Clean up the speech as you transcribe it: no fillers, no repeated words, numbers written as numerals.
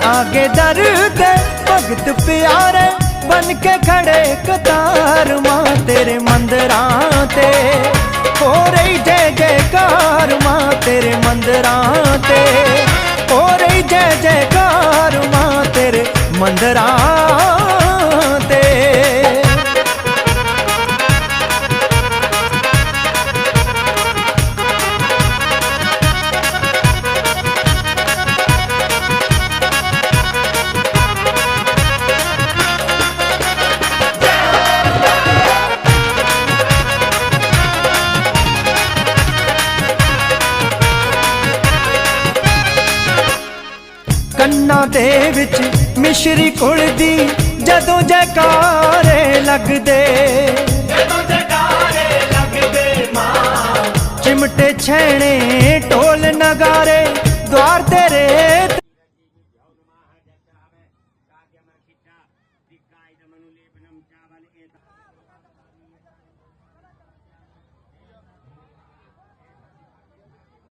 आगे दर दे भगत प्यारे बन के खड़े कतार मां तेरे मंदिरां ते हो रही जय जयकार मां तेरे मंदिरां ते हो रही जय जयकार मां तेरे मंदिरां ते। ਕੰਨਾਂ ਦੇ ਵਿੱਚ ਮਿਸ਼ਰੀ ਘੁਲਦੀ ਜਦੋਂ ਜੈਕਾਰੇ ਲੱਗਦੇ, ਜਦੋਂ ਜੈਕਾਰੇ ਲੱਗਦੇ ਮਾਂ। ਚਿਮਟੇ ਛੈਣੇ ਢੋਲ ਨਗਾਰੇ द्वार तेरे